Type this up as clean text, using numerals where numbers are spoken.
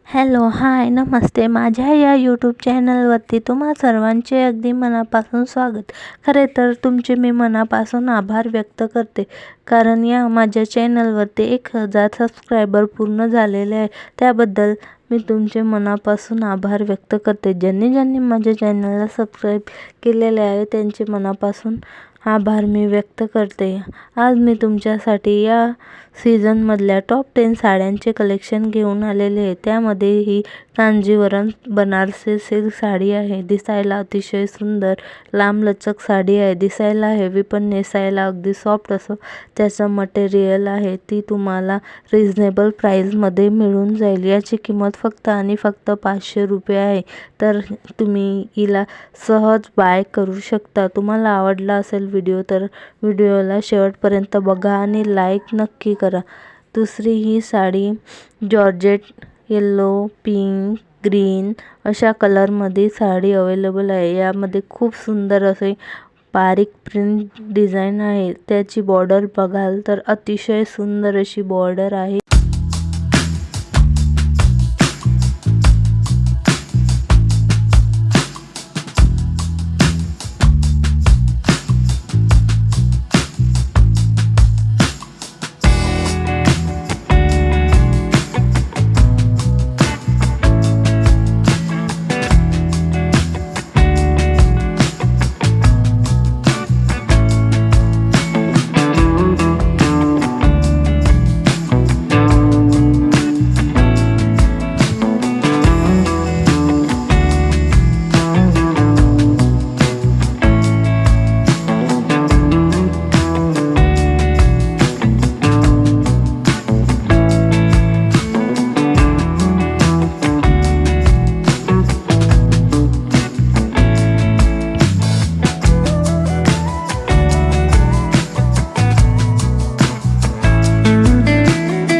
Hello, हाय, नमस्ते. माझ्या या YouTube चॅनलवरती तुम्हा सर्वांचे अगदी मनापासून स्वागत. खरे तर तुमचे मी मनापासून आभार व्यक्त करते, कारण या माझ्या चॅनलवरती 1000 सबस्क्रायबर पूर्ण झालेले आहे. त्याबद्दल मी तुमचे मनापासून आभार व्यक्त करते. ज्यांनी माझ्या चॅनलला सबस्क्राईब केलेले आहे त्यांचे मनापासून आभार मी व्यक्त करते. आज मी तुमच्यासाठी या सीझनमधल्या टॉप 10 साड्यांचे कलेक्शन घेऊन आलेले आहे. त्यामध्ये ही कांजीवरम बनारसी सिल्क साडी आहे. दिसायला अतिशय सुंदर लांबलचक साडी आहे. दिसायला हेवी पण नेसायला अगदी सॉफ्ट असं त्याचं मटेरियल आहे. ती तुम्हाला रिझनेबल प्राईजमध्ये मिळून जाईल. याची किंमत फक्त आणि फक्त 500 रुपये आहे. तर तुम्ही हिला सहज बाय करू शकता. तुम्हाला आवडला असेल व्हिडिओ तर व्हिडिओला शेवटपर्यंत बघा आणि लाईक नक्की करा. दुसरी ही sari georgette yellow, pink, green अशा कलरमध्ये साडी अवेलेबल आहे. यामध्ये खूप सुंदर असे बारीक प्रिंट डिझाईन आहे. त्याची बॉर्डर बघाल तर अतिशय सुंदर अशी बॉर्डर आहे.